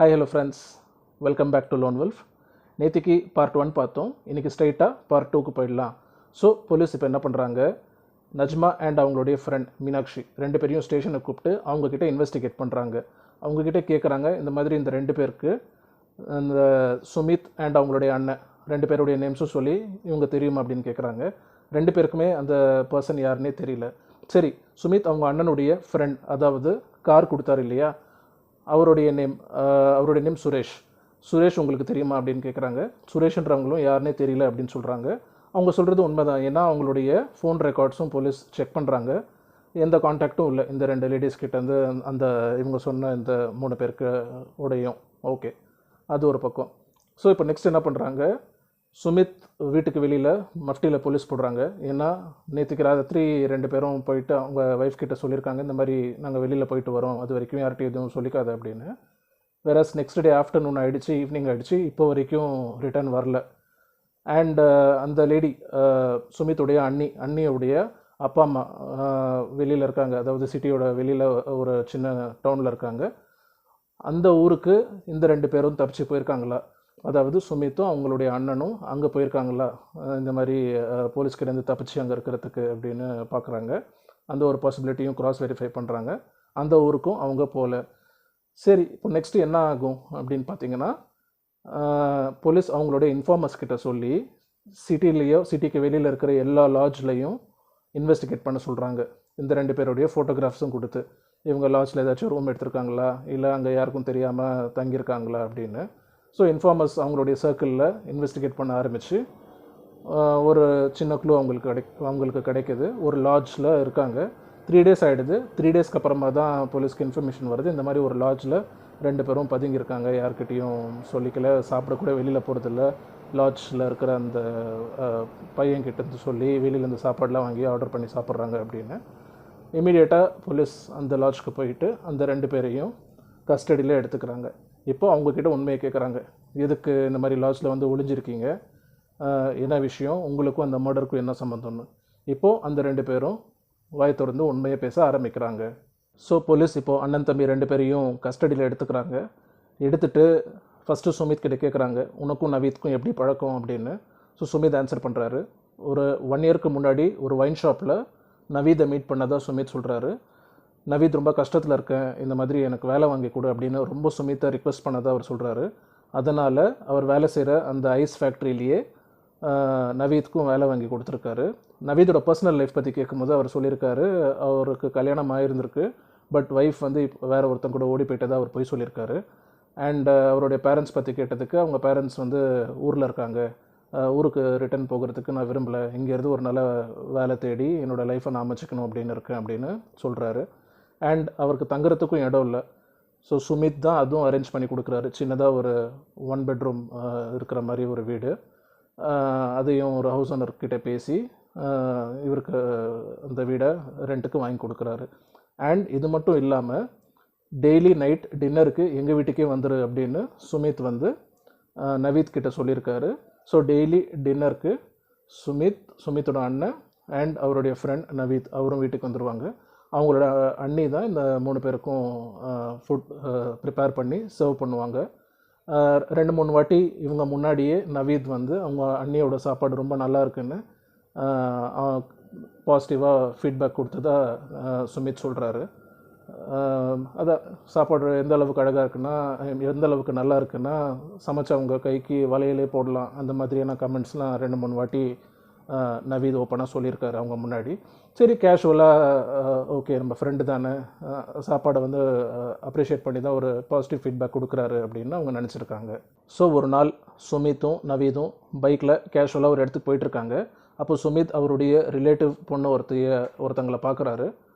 Hi hello friends, welcome back to Lone Wolf. நேற்றுக்கு part 1 பார்த்தோம். இன்றைக்கி ஸ்ட்ரைட்டாக பார்ட் 2க்கு போயிடலாம். ஸோ போலீஸ் இப்போ என்ன பண்ணுறாங்க, நஜ்மா அண்ட் அவங்களுடைய ஃப்ரெண்ட் மீனாட்சி ரெண்டு பேரையும் ஸ்டேஷனுக்கு கூப்பிட்டு அவங்கக்கிட்ட இன்வெஸ்டிகேட் பண்ணுறாங்க. அவங்கக்கிட்ட கேட்குறாங்க, இந்த மாதிரி இந்த ரெண்டு பேருக்கு இந்த சுமித் அண்ட் அவங்களுடைய அண்ணன் ரெண்டு பேருடைய நேம்ஸும் சொல்லி இவங்க தெரியுமா அப்படின்னு கேட்குறாங்க. ரெண்டு பேருக்குமே அந்த பர்சன் யாருன்னே தெரியல. சரி, சுமித் அவங்க அண்ணனுடைய ஃப்ரெண்ட், அதாவது கார் கொடுத்தாரு இல்லையா, அவருடைய நேம் சுரேஷ் உங்களுக்கு தெரியுமா அப்படின்னு கேட்குறாங்க. சுரேஷ்ன்றவங்களும் யாருன்னே தெரியல அப்படின்னு சொல்கிறாங்க. அவங்க சொல்கிறது உண்மைதான். ஏன்னா அவங்களுடைய ஃபோன் ரெக்கார்ட்ஸும் போலீஸ் செக் பண்ணுறாங்க. எந்த கான்டாக்டும் இல்லை இந்த ரெண்டு லேடிஸ் கிட்டேருந்து, அந்த இவங்க சொன்ன இந்த 3 பேருக்கு உடையும். ஓகே, அது ஒரு பக்கம். ஸோ இப்போ நெக்ஸ்ட் என்ன பண்ணுறாங்க, சுமித் வீட்டுக்கு வெளியில் மஃப்டியில் போலீஸ் போடுறாங்க. ஏன்னா நேற்றுக்கு ராத்திரி ரெண்டு பேரும் போயிட்டு அவங்க ஒய்ஃப் கிட்ட சொல்லியிருக்காங்க, இந்த மாதிரி நாங்கள் வெளியில் போயிட்டு வரோம், அது வரைக்கும் யார்கிட்டையும் எதுவும் சொல்லிக்காது அப்படின்னு. வேறஸ் நெக்ஸ்ட் டே ஆஃப்டர்நூன் ஆகிடுச்சு, ஈவினிங் ஆகிடுச்சு, இப்போ வரைக்கும் ரிட்டர்ன் வரல. அண்ட் அந்த லேடி சுமித்துடைய அண்ணியுடைய அப்பா அம்மா வெளியில் இருக்காங்க, அதாவது சிட்டியோட வெளியில் ஒரு சின்ன டவுனில் இருக்காங்க. அந்த ஊருக்கு இந்த ரெண்டு பேரும் தப்பிச்சு போயிருக்காங்களா, அதாவது சுமித்தும் அவங்களுடைய அண்ணனும் அங்கே போயிருக்காங்களா இந்த மாதிரி போலீஸ்கிட்டேருந்து தப்பிச்சு அங்கே இருக்கிறதுக்கு அப்படின்னு பார்க்குறாங்க. அந்த ஒரு பாசிபிலிட்டியும் க்ராஸ் வெரிஃபை பண்ணுறாங்க. அந்த ஊருக்கும் அவங்க போகல. சரி, இப்போ நெக்ஸ்ட்டு என்ன ஆகும் அப்படின்னு பார்த்தீங்கன்னா, போலீஸ் அவங்களுடைய இன்ஃபார்மர்ஸ் கிட்ட சொல்லி சிட்டிக்கு வெளியில் இருக்கிற எல்லா லாட்ஜ்லையும் இன்வெஸ்டிகேட் பண்ண சொல்கிறாங்க. இந்த ரெண்டு பேருடைய ஃபோட்டோகிராஃப்ஸும் கொடுத்து, இவங்க லாட்ஜில் ஏதாச்சும் ரூம் எடுத்திருக்காங்களா, இல்லை அங்கே யாருக்கும் தெரியாமல் தங்கியிருக்காங்களா அப்படின்னு. ஸோ இன்ஃபார்மர்ஸ் அவங்களுடைய சர்க்கிளில் இன்வெஸ்டிகேட் பண்ண ஆரம்பித்து ஒரு சின்ன க்ளூ அவங்களுக்கு கிடைக்கிது. ஒரு லாட்ஜில் இருக்காங்க. 3 days ஆகிடுது. 3 daysக்கு அப்புறமா தான் போலீஸ்க்கு இன்ஃபர்மேஷன் வருது, இந்த மாதிரி ஒரு லாட்ஜில் ரெண்டு பேரும் பதுங்கியிருக்காங்க, யார்கிட்டையும் சொல்லிக்கல, சாப்பிடக்கூட வெளியில் போகிறதில்ல. லாட்ஜில் இருக்கிற அந்த பையன்கிட்ட சொல்லி வெளியிலேருந்து சாப்பாடெலாம் வாங்கி ஆர்டர் பண்ணி சாப்பிட்றாங்க அப்படின்னு. இமீடியட்டாக போலீஸ் அந்த லாட்ஜுக்கு போயிட்டு அந்த ரெண்டு பேரையும் கஸ்டடியில் எடுத்துக்கிறாங்க. இப்போ அவங்கக்கிட்ட உண்மையை கேட்குறாங்க, எதுக்கு இந்த மாதிரி லாட்ஜில் வந்து ஒளிஞ்சிருக்கீங்க, என்ன விஷயம், உங்களுக்கும் அந்த மர்டருக்கும் என்ன சம்மந்தம்னு. இப்போது அந்த ரெண்டு பேரும் வாய் திறந்து உண்மையை பேச ஆரம்பிக்கிறாங்க. ஸோ போலீஸ் இப்போது அண்ணன் தம்பி ரெண்டு பேரையும் கஸ்டடியில் எடுத்துக்கிறாங்க. எடுத்துகிட்டு ஃபஸ்ட்டு சுமித் கிட்ட கேட்குறாங்க, உனக்கும் நவீத்க்கும் எப்படி பழக்கம் அப்படின்னு. ஸோ சுமித் ஆன்சர் பண்ணுறாரு, ஒரு 1 yearக்கு முன்னாடி ஒரு ஒயின் ஷாப்பில் நவீதை மீட் பண்ணதாக சுமித் சொல்கிறாரு. நவீத் ரொம்ப கஷ்டத்தில் இருக்கேன், இந்த மாதிரி எனக்கு வேலை வாங்கி கொடு அப்படின்னு ரொம்ப சுமித்தை ரிக்வெஸ்ட் பண்ணதாக அவர் சொல்கிறாரு. அதனால் அவர் வேலை செய்கிற அந்த ஐஸ் ஃபேக்ட்ரியிலேயே நவீத்துக்கும் வேலை வாங்கி கொடுத்துருக்காரு. நவீதோட பர்சனல் லைஃப் பற்றி கேட்கும்போது அவர் சொல்லியிருக்காரு, அவருக்கு கல்யாணம் ஆகிருந்திருக்கு, பட் ஒய்ஃப் வந்து இப்போ வேறு ஒருத்தங்க கூட ஓடி போயிட்டதாக அவர் போய் சொல்லியிருக்காரு. அண்ட் அவருடைய பேரண்ட்ஸ் பற்றி கேட்டதுக்கு, அவங்க பேரண்ட்ஸ் வந்து ஊரில் இருக்காங்க, ஊருக்கு ரிட்டர்ன் போகிறதுக்கு நான் விரும்பலை, இங்கேருந்து ஒரு நல்ல வேலை தேடி என்னோடய லைஃப்பை நான் அமைச்சிக்கணும் அப்படின்னு இருக்கேன் அப்படின்னு சொல்கிறாரு. அண்ட் அவருக்கு தங்குறதுக்கும் இடம் இல்லை. ஸோ சுமித் தான் அதுவும் அரேஞ்ச் பண்ணி கொடுக்குறாரு. சின்னதாக ஒரு 1 bedroom இருக்கிற மாதிரி ஒரு வீடு, அதையும் ஒரு ஹவுஸ் ஓனர்கிட்ட பேசி இவருக்கு அந்த வீடை ரெண்ட்டுக்கு வாங்கி கொடுக்குறாரு. அண்ட் இது மட்டும் இல்லாமல் டெய்லி நைட் டின்னருக்கு எங்கள் வீட்டுக்கே வந்துரு அப்படின்னு சுமித் வந்து நவீத் கிட்ட சொல்லியிருக்காரு. ஸோ டெய்லி டின்னருக்கு சுமித்தோட அண்ணன் அண்ட் அவருடைய ஃப்ரெண்ட் நவீத் அவரும் வீட்டுக்கு வந்துடுவாங்க. அவங்களோட அண்ணி தான் இந்த 3 பேருக்கும் ஃபுட் ப்ரிப்பேர் பண்ணி சர்வ் பண்ணுவாங்க. 2-3 வாட்டி இவங்க முன்னாடியே நவீத் வந்து அவங்க அண்ணியோட சாப்பாடு ரொம்ப நல்லா இருக்குன்னு பாசிட்டிவாக ஃபீட்பேக் கொடுத்ததா சுமித் சொல்கிறாரு. அதான் சாப்பாடு எந்த அளவுக்கு அழகாக இருக்குன்னா, எந்த அளவுக்கு நல்லா இருக்குன்னா சமைச்சவங்க கைக்கு வலையிலே போடலாம், அந்த மாதிரியான கமெண்ட்ஸ்லாம் 2-3 வாட்டி நவீத் ஓப்பனாக சொல்லியிருக்காரு அவங்க முன்னாடி. சரி, கேஷுவலாக ஓகே, நம்ம ஃப்ரெண்டு தானே, சாப்பாடை வந்து அப்ரிஷியேட் பண்ணி தான் ஒரு பாசிட்டிவ் ஃபீட்பேக் கொடுக்குறாரு அப்படின்னு அவங்க நினச்சிருக்காங்க. ஸோ ஒரு நாள் சுமித்தும் நவீதும் பைக்கில் கேஷுவலாக ஒரு இடத்துக்கு போயிட்டுருக்காங்க. அப்போ சுமித் அவருடைய ரிலேட்டிவ் பொண்ணு ஒருத்தங்களை பார்க்குறாரு.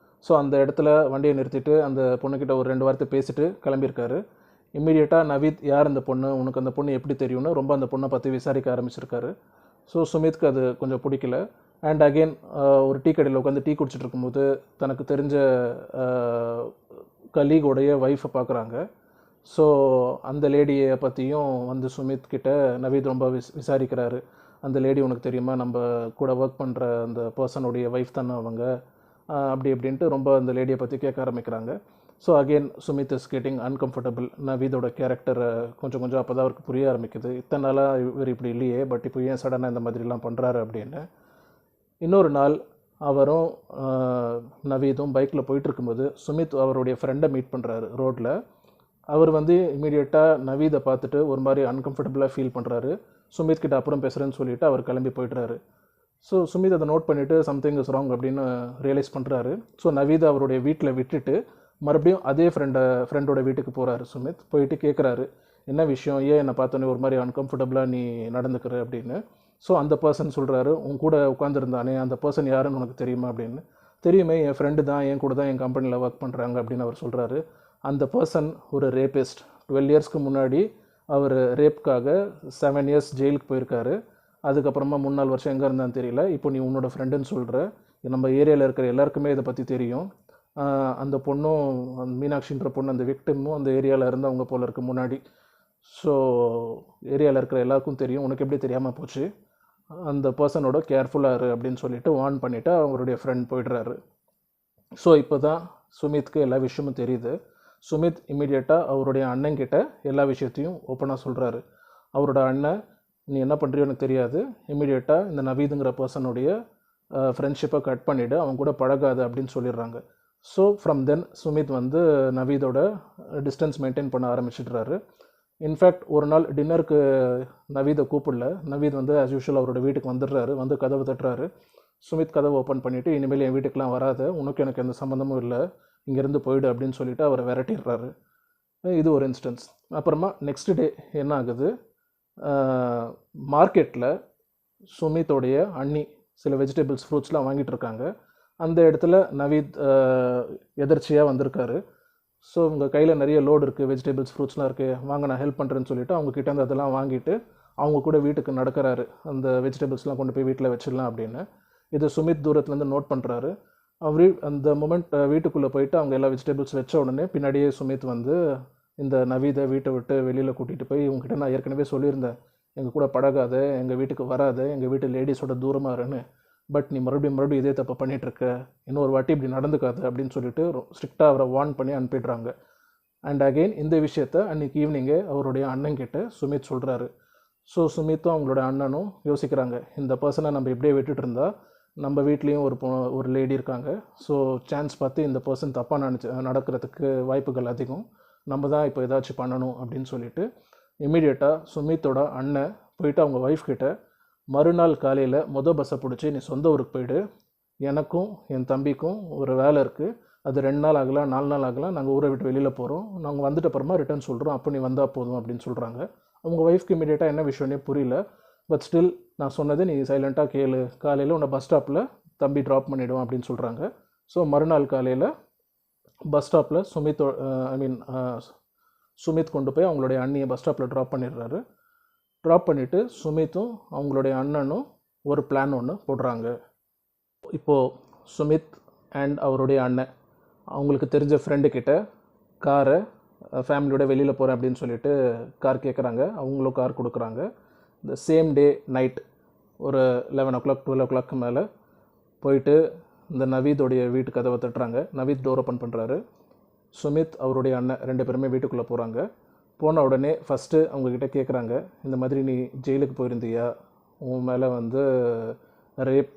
ஸோ அந்த இடத்துல வண்டியை நிறுத்திட்டு அந்த பொண்ணுக்கிட்ட ஒரு 2 வார்த்தை பேசிட்டு கிளம்பியிருக்காரு. இம்மீடியட்டாக நவீத், யார் அந்த பொண்ணு, உனக்கு அந்த பொண்ணு எப்படி தெரியும்னு ரொம்ப அந்த பொண்ணை பற்றி விசாரிக்க ஆரம்பிச்சிருக்காரு. ஸோ சுமித்க்கு அது கொஞ்சம் பிடிக்கல. அண்ட் அகெயின் ஒரு டீ கடையில் உட்காந்து டீ குடிச்சிட்டு இருக்கும்போது தனக்கு தெரிஞ்ச கலீகோடைய ஒய்ஃபை பார்க்குறாங்க. ஸோ அந்த லேடியை பற்றியும் வந்து சுமித் கிட்ட நவீத் ரொம்ப விசாரிக்கிறாரு. அந்த லேடி உனக்கு தெரியுமா, நம்ம கூட ஒர்க் பண்ணுற அந்த பர்சனுடைய ஒய்ஃப் தானே அவங்க, அப்படி இப்படின்ட்டு ரொம்ப அந்த லேடியை பற்றி கேட்க ஆரம்பிக்கிறாங்க. So again Sumit is getting uncomfortable. நவீதோட கேரக்டர் கொஞ்சம் கொஞ்சம் அப்போ தான் அவருக்கு புரிய ஆரம்பிக்குது. இத்தனை நாளாக இவர் இப்படி இல்லையே, பட் இப்போ ஏன் சடனாக இந்த மாதிரிலாம் பண்ணுறாரு அப்படின்னு. இன்னொரு நாள் அவரும் நவீதும் பைக்கில் போயிட்டு இருக்கும்போது சுமித் அவருடைய ஃப்ரெண்டை மீட் பண்ணுறாரு ரோட்டில். அவர் இமீடியட்டாக நவீதை பார்த்துட்டு ஒரு மாதிரி அன்கம்ஃபர்டபுளாக ஃபீல் பண்ணுறாரு. சுமித் கிட்ட அப்புறம் பேசுகிறேன்னு சொல்லிவிட்டு அவர் கிளம்பி போய்ட்டுறாரு. ஸோ சுமித் அதை நோட் பண்ணிவிட்டு சம்திங் இஸ் ராங் அப்படின்னு ரியலைஸ் பண்ணுறாரு. ஸோ நவீதை அவருடைய வீட்டில் விட்டுட்டு மறுபடியும் அதே ஃப்ரெண்டோட வீட்டுக்கு போகிறாரு. சுமித் போயிட்டு கேட்குறாரு, என்ன விஷயம், ஏன் என்னை பார்த்தோன்னே ஒரு மாதிரி அன்கம்ஃபர்டபுளாக நீ நடந்துக்கிற அப்படின்னு. ஸோ அந்த பர்சன் சொல்கிறாரு, உன் கூட உட்காந்துருந்தானே அந்த பர்சன் யாருன்னு உனக்கு தெரியுமா அப்படின்னு. தெரியுமே, என் ஃப்ரெண்டு தான், என் கூட தான் என் கம்பெனியில் ஒர்க் பண்ணுறாங்க அப்படின்னு அவர் சொல்கிறாரு. அந்த பர்சன் ஒரு ரேபிஸ்ட். 12 இயர்ஸ்க்கு முன்னாடி அவர் ரேப்காக 7 இயர்ஸ் ஜெயிலுக்கு போயிருக்காரு. அதுக்கப்புறமா 3-4 வருஷம் எங்கே இருந்தான்னு தெரியல. இப்போ நீ உன்னோட ஃப்ரெண்டுன்னு சொல்கிற. நம்ம ஏரியாவில் இருக்கிற எல்லாருக்குமே இதை பற்றி தெரியும். அந்த பொண்ணும் மீனாட்சின்ற பொண்ணு அந்த விக்டிமும் அந்த ஏரியாவில் இருந்தவங்க போல இருக்கு முன்னாடி. ஸோ ஏரியாவில் இருக்கிற எல்லாருக்கும் தெரியும், உனக்கு எப்படி தெரியாமல் போச்சு, அந்த பர்சனோட கேர்ஃபுல்லாக இரு அப்படின்னு சொல்லிட்டு வார்ன் பண்ணிவிட்டு அவங்களுடைய ஃப்ரெண்ட் போய்ட்றாரு. ஸோ இப்போ தான் சுமித்க்கு எல்லா விஷயமும் தெரியுது. சுமித் இமீடியட்டாக அவருடைய அண்ணன்கிட்ட எல்லா விஷயத்தையும் ஓப்பனாக சொல்கிறாரு. அவரோட அண்ணன், நீ என்ன பண்ணுறியோ எனக்கு தெரியாது, இமீடியட்டாக இந்த நவீதுங்கிற பர்சனுடைய ஃப்ரெண்ட்ஷிப்பை கட் பண்ணிவிடு, அவங்க கூட பழகாது அப்படின்னு சொல்லிடுறாங்க. ஸோ ஃப்ரம் தென் சுமித் நவீதோட டிஸ்டன்ஸ் மெயின்டைன் பண்ண ஆரம்பிச்சிடுறாரு. இன்ஃபேக்ட் ஒரு நாள் டின்னருக்கு நவீதை கூப்பிடல. நவீத் ஆஸ் யூஷுவல் அவரோட வீட்டுக்கு வந்துடுறாரு. கதவை தட்டுறாரு. சுமித் கதவை ஓப்பன் பண்ணிவிட்டு, இனிமேல் என் வீட்டுக்கெலாம் வராத, உனக்கு எனக்கு எந்த சம்மந்தமும் இல்லை, இங்கேருந்து போயிடு அப்படின்னு சொல்லிவிட்டு அவரை விரட்டிடுறாரு. இது ஒரு இன்ஸ்டன்ஸ். அப்புறமா நெக்ஸ்ட் டே என்ன ஆகுது, மார்க்கெட்டில் சுமித்தோடைய அண்ணி சில வெஜிடபிள்ஸ் ஃப்ரூட்ஸ்லாம் வாங்கிட்டு இருக்காங்க. அந்த இடத்துல நவீத் எதர்ச்சியாக வந்திருக்காரு. ஸோ உங்கள் கையில் நிறைய லோடு இருக்குது, வெஜிடபிள்ஸ் ஃப்ரூட்ஸ்லாம் இருக்குது, வாங்க நான் ஹெல்ப் பண்ணுறேன்னு சொல்லிவிட்டு அவங்கக்கிட்ட அதெல்லாம் வாங்கிட்டு அவங்க கூட வீட்டுக்கு நடக்கிறாரு. அந்த வெஜிடபிள்ஸ்லாம் கொண்டு போய் வீட்டில் வச்சிடலாம் அப்படின்னு. இது சுமித் தூரத்துலேருந்து நோட் பண்ணுறாரு. அவர் அந்த மூமெண்ட் வீட்டுக்குள்ளே போயிட்டு அவங்க எல்லா வெஜிடபிள்ஸ் வச்ச உடனே பின்னாடியே சுமித் இந்த நவீதை வீட்டை விட்டு வெளியில் கூட்டிகிட்டு போய், உங்ககிட்ட நான் ஏற்கனவே சொல்லியிருந்தேன், எங்கள் கூட பழகாத, எங்கள் வீட்டுக்கு வராத, எங்கள் வீட்டு லேடிஸோட தூரமாக இருன்னு, பட் நீ மறுபடியும் இதே தப்பை பண்ணிகிட்ருக்க, இன்னொரு வாட்டி இப்படி நடந்துக்காது அப்படின்னு சொல்லிட்டு ஸ்ட்ரிக்டாக அவரை வார்ன் பண்ணி அனுப்பிடுறாங்க. அண்ட் அகெயின் இந்த விஷயத்த அன்றைக்கி ஈவினிங்கே அவருடைய அண்ணன்கிட்ட சுமித் சொல்கிறாரு. ஸோ சுமித்தும் அவங்களோட அண்ணனும் யோசிக்கிறாங்க, இந்த பர்சனை நம்ம இப்படியே விட்டுட்டு இருந்தால் நம்ம வீட்லேயும் ஒரு லேடி இருக்காங்க, ஸோ சான்ஸ் பார்த்து இந்த பர்சன் தப்பாக நடக்கிறதுக்கு வாய்ப்புகள் அதிகம், நம்ம தான் இப்போ ஏதாச்சும் பண்ணணும் அப்படின்னு சொல்லிட்டு இமீடியட்டாக சுமித்தோட அண்ணன் போயிட்டு அவங்க ஒய்ஃப் கிட்ட, மறுநாள் காலையில் பஸ்ஸை பிடிச்சி நீ சொந்த ஊருக்கு போயிடு, எனக்கும் என் தம்பிக்கும் ஒரு வேலை இருக்குது, அது 2 நாள் ஆகலாம் 4 நாள் ஆகலாம், நாங்கள் ஊரை விட்டு வெளியில் போகிறோம், நாங்கள் வந்துட்டு அப்புறமா ரிட்டர்ன் சொல்கிறோம், அப்போ நீ வந்தால் போதும் அப்படின்னு சொல்கிறாங்க. அவங்க ஒய்ஃப்க்கு இமீடியட்டாக என்ன விஷயம்னே புரியல. பட் ஸ்டில் நான் சொன்னது நீ சைலண்ட்டாக கேளு, காலையில் உன்னை பஸ் ஸ்டாப்பில் தம்பி ட்ராப் பண்ணிவிடுவோம் அப்படின்னு சொல்கிறாங்க. ஸோ மறுநாள் காலையில் பஸ் ஸ்டாப்பில் சுமித் கொண்டு போய் அவங்களுடைய அண்ணியை பஸ் ஸ்டாப்பில் ட்ராப் பண்ணிடுறாரு. ட்ராப் பண்ணிவிட்டு சுமித்தும் அவங்களுடைய அண்ணனும் ஒரு பிளான் ஒன்று போடுறாங்க. இப்போது சுமித் அண்ட் அவருடைய அண்ணன் அவங்களுக்கு தெரிஞ்ச ஃப்ரெண்டுக்கிட்ட காரை ஃபேமிலியோட வெளியில் போகிறேன் அப்படின்னு சொல்லிட்டு கார் கேட்குறாங்க. அவங்களும் கார் கொடுக்குறாங்க. இந்த சேம் டே நைட் ஒரு 11 o'clock 12 o'clock மேலே போயிட்டு இந்த நவீதோடைய வீட்டு கதவை தட்டுறாங்க. நவீத் டோர் ஓப்பன் பண்ணுறாரு. சுமித் அவருடைய அண்ணன் 2 பேருமே வீட்டுக்குள்ளே போகிறாங்க. போன உடனே ஃபஸ்ட்டு அவங்கக்கிட்ட கேட்குறாங்க, இந்த மாதிரி நீ ஜெயிலுக்கு போயிருந்தியா, உன் மேலே ரேப்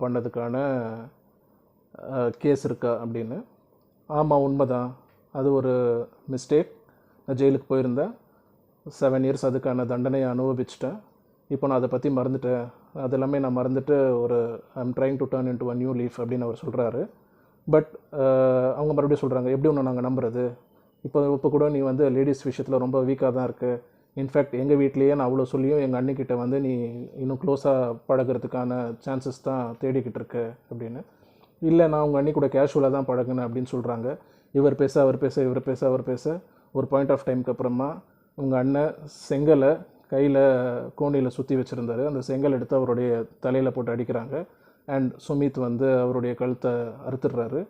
பண்ணதுக்கான கேஸ் இருக்கா அப்படின்னு. ஆமாம், உண்மைதான், அது ஒரு மிஸ்டேக், நான் ஜெயிலுக்கு போயிருந்தேன், 7 இயர்ஸ் அதுக்கான தண்டனையை அனுபவிச்சிட்டேன், இப்போ நான் அதை பற்றி மறந்துட்டேன், அதெல்லாமே நான் மறந்துட்டு I'm trying to turn into a new leaf அப்படின்னு அவர் சொல்கிறாரு. பட் அவங்க மறுபடியும் சொல்கிறாங்க, எப்படி ஒன்று நாங்கள் நம்புறது, இப்போ கூட நீ லேடிஸ் விஷயத்தில் ரொம்ப வீக்காக தான் இருக்குது, இன்ஃபேக்ட் எங்கள் வீட்லேயே நான் அவ்வளோ சொல்லியும் எங்கள் அண்ணிக்கிட்ட நீ இன்னும் க்ளோஸாக பழகிறதுக்கான சான்சஸ் தான் தேடிக்கிட்டு இருக்கு அப்படின்னு. இல்லை, நான் உங்கள் அண்ணி கூட கேஷுவலாக தான் பழகினேன் அப்படின்னு சொல்கிறாங்க. இவர் பேச அவர் பேச ஒரு பாயிண்ட் ஆஃப் டைமுக்கு அப்புறமா உங்கள் அண்ணன் செங்கலை கையில் கோணியில் சுற்றி வச்சுருந்தார். அந்த செங்கல் எடுத்து அவருடைய தலையில் போட்டு அடிக்கிறாங்க. அண்ட் சுமித் அவருடைய கழுத்தை அறுத்துடுறாரு.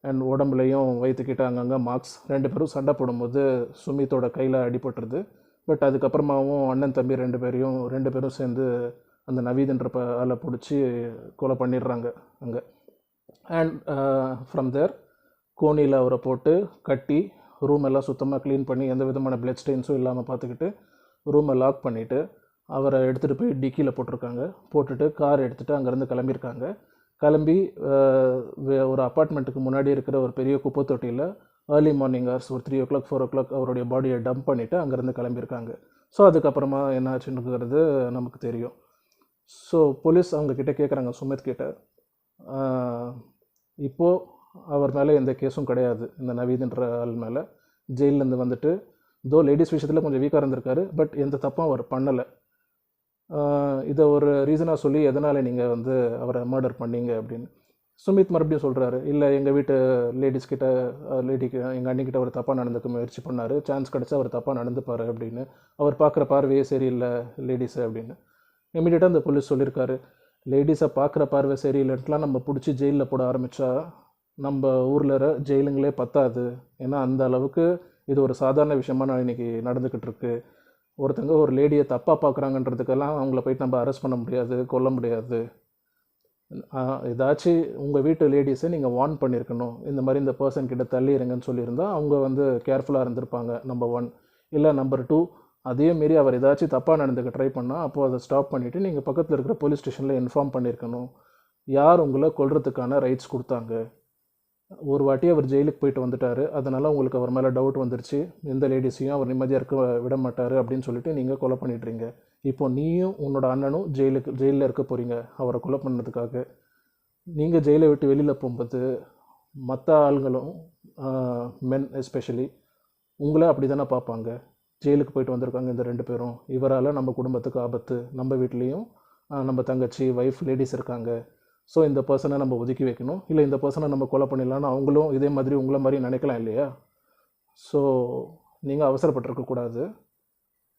அண்ட் உடம்புலையும் வயிற்றுக்கிட்ட அங்கங்கே மார்க்ஸ். 2 பேரும் சண்டை போடும்போது சுமித்தோட கையில் அடிபட்டுருது. பட் அதுக்கப்புறமாவும் அண்ணன் தம்பி 2 பேரும் சேர்ந்து அந்த நவீதுன்ற ஆளை பிடிச்சி கொலை பண்ணிடுறாங்க அங்கே. அண்ட் ஃப்ரம் தேர் கோணியில் அவரை போட்டு கட்டி ரூம் எல்லாம் சுத்தமாக க்ளீன் பண்ணி எந்த விதமான பிளட் ஸ்டெயின்ஸும் இல்லாமல் பார்த்துக்கிட்டு ரூமை லாக் பண்ணிவிட்டு அவரை எடுத்துகிட்டு போய் டிக்கியில் போட்டிருக்காங்க. போட்டுட்டு கார் எடுத்துகிட்டு அங்கேருந்து கிளம்பியிருக்காங்க. கிளம்பி ஒரு அப்பார்ட்மெண்ட்டுக்கு முன்னாடி இருக்கிற ஒரு பெரிய குப்பை தொட்டியில் ஏர்லி மார்னிங் ஹவர்ஸ் ஒரு 3 o'clock 4 o'clock அவருடைய பாடியை டம்ப் பண்ணிவிட்டு அங்கேருந்து கிளம்பியிருக்காங்க. ஸோ அதுக்கப்புறமா என்ன ஆச்சுன்னுங்கிறது நமக்கு தெரியும். ஸோ போலீஸ் அவங்கக்கிட்ட கேட்குறாங்க, சுமித் கிட்ட, இப்போது அவர் மேலே எந்த கேஸும் கிடையாது, இந்த நவீதுன்ற ஆள் மேலே. ஜெயிலேருந்து வந்துட்டு லேடிஸ் விஷயத்தில் கொஞ்சம் வீக்காக இருந்திருக்காரு, பட் எந்த தப்பும் அவர் பண்ணலை. இதை ஒரு ரீசனாக சொல்லி எதனால் நீங்கள் வந்து அவரை மர்டர் பண்ணீங்க அப்படின்னு சுமித் மறுபடியும் சொல்கிறாரு. இல்லை, எங்கள் வீட்டு லேடிஸ்கிட்ட எங்கள் அண்ணிக்கிட்ட அவர் தப்பாக நடந்துக்க முயற்சி பண்ணார், சான்ஸ் கிடச்சா அவர் தப்பாக நடந்துப்பார் அப்படின்னு. அவர் பார்க்குற பார்வையே சரியில்லை லேடிஸு அப்படின்னு. இமீடியட்டாக அந்த போலீஸ் சொல்லியிருக்காரு, லேடிஸை பார்க்குற பார்வை சரியில்லைன்ட்டுலாம் நம்ம பிடிச்சி ஜெயிலில் போட ஆரம்பித்தா நம்ம ஊரில் ஜெயிலுங்களே பத்தாது. ஏன்னா அந்த அளவுக்கு இது ஒரு சாதாரண விஷயமாக நான் இன்றைக்கி நடந்துக்கிட்டு இருக்கு. ஒருத்தங்க ஒரு லேடியை தப்பாக பார்க்குறாங்கன்றதுக்கெல்லாம் அவங்கள போயிட்டு நம்ம அரெஸ்ட் பண்ண முடியாது, கொல்ல முடியாது. ஏதாச்சும் உங்கள் வீட்டு லேடிஸை நீங்கள் வார்ன் பண்ணியிருக்கணும், இந்த மாதிரி இந்த பர்சன் கிட்ட தள்ளிடுங்கன்னு சொல்லியிருந்தால் அவங்க வந்து கேர்ஃபுல்லாக இருந்திருப்பாங்க, நம்பர் 1. இல்லை நம்பர் 2, அதே மாரி அவர் ஏதாச்சும் தப்பாக நடந்துக்க ட்ரை பண்ணால் அப்போது அதை ஸ்டாப் பண்ணிவிட்டு நீங்கள் பக்கத்தில் இருக்கிற போலீஸ் ஸ்டேஷனில் இன்ஃபார்ம் பண்ணியிருக்கணும். யார் உங்களை கொல்றதுக்கான ரைட்ஸ் கொடுத்தாங்க? ஒரு வாட்டி அவர் ஜெயிலுக்கு போயிட்டு வந்துட்டார், அதனால் உங்களுக்கு அவர் மேலே டவுட் வந்துருச்சு, எந்த லேடிஸையும் அவர் நிம்மதியாக இருக்க விட மாட்டார் அப்படின்னு சொல்லிட்டு நீங்கள் கொலை பண்ணிடுறீங்க. இப்போ நீயும் உன்னோட அண்ணனும் ஜெயிலில் இருக்க போகிறீங்க அவரை கொலை பண்ணதுக்காக. நீங்கள் ஜெயிலை விட்டு வெளியில் போகும்போது மற்ற ஆளுங்களும், மென் எஸ்பெஷலி, உங்களை அப்படி தானே பார்ப்பாங்க. ஜெயிலுக்கு போயிட்டு வந்திருக்காங்க இந்த 2 பேரும், இவரால் நம்ம குடும்பத்துக்கு ஆபத்து, நம்ம வீட்லேயும் நம்ம தங்கச்சி ஒய்ஃப் லேடிஸ் இருக்காங்க. ஸோ இந்த பர்சனை நம்ம ஒதுக்கி வைக்கணும், இல்லை இந்த பர்சனை நம்ம கொலை பண்ணிடலான்னு அவங்களும் இதே மாதிரி உங்களை மாதிரி நினைக்கலாம் இல்லையா? ஸோ நீங்கள் அவசரப்பட்டிருக்கக்கூடாது,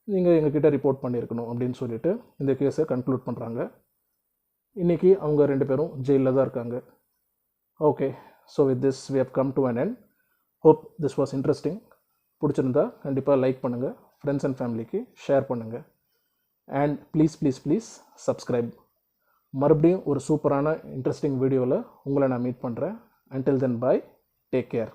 நீங்கள் எங்ககிட்ட ரிப்போர்ட் பண்ணியிருக்கணும் அப்படின்னு சொல்லிட்டு இந்த கேஸை கன்க்ளூட் பண்ணுறாங்க. இன்றைக்கி அவங்க 2 பேரும் ஜெயிலில் தான் இருக்காங்க. Okay, so with this we have come to an end. Hope this was interesting. பிடிச்சிருந்தா கண்டிப்பாக லைக் பண்ணுங்கள், ஃப்ரெண்ட்ஸ் அண்ட் ஃபேமிலிக்கு ஷேர் பண்ணுங்கள், அண்ட் ப்ளீஸ் சப்ஸ்கிரைப். மறுபடியும் ஒரு சூப்பரான இன்ட்ரெஸ்டிங் வீடியோவில் உங்களை நான் மீட் பண்ணுறேன். Until then bye, take care.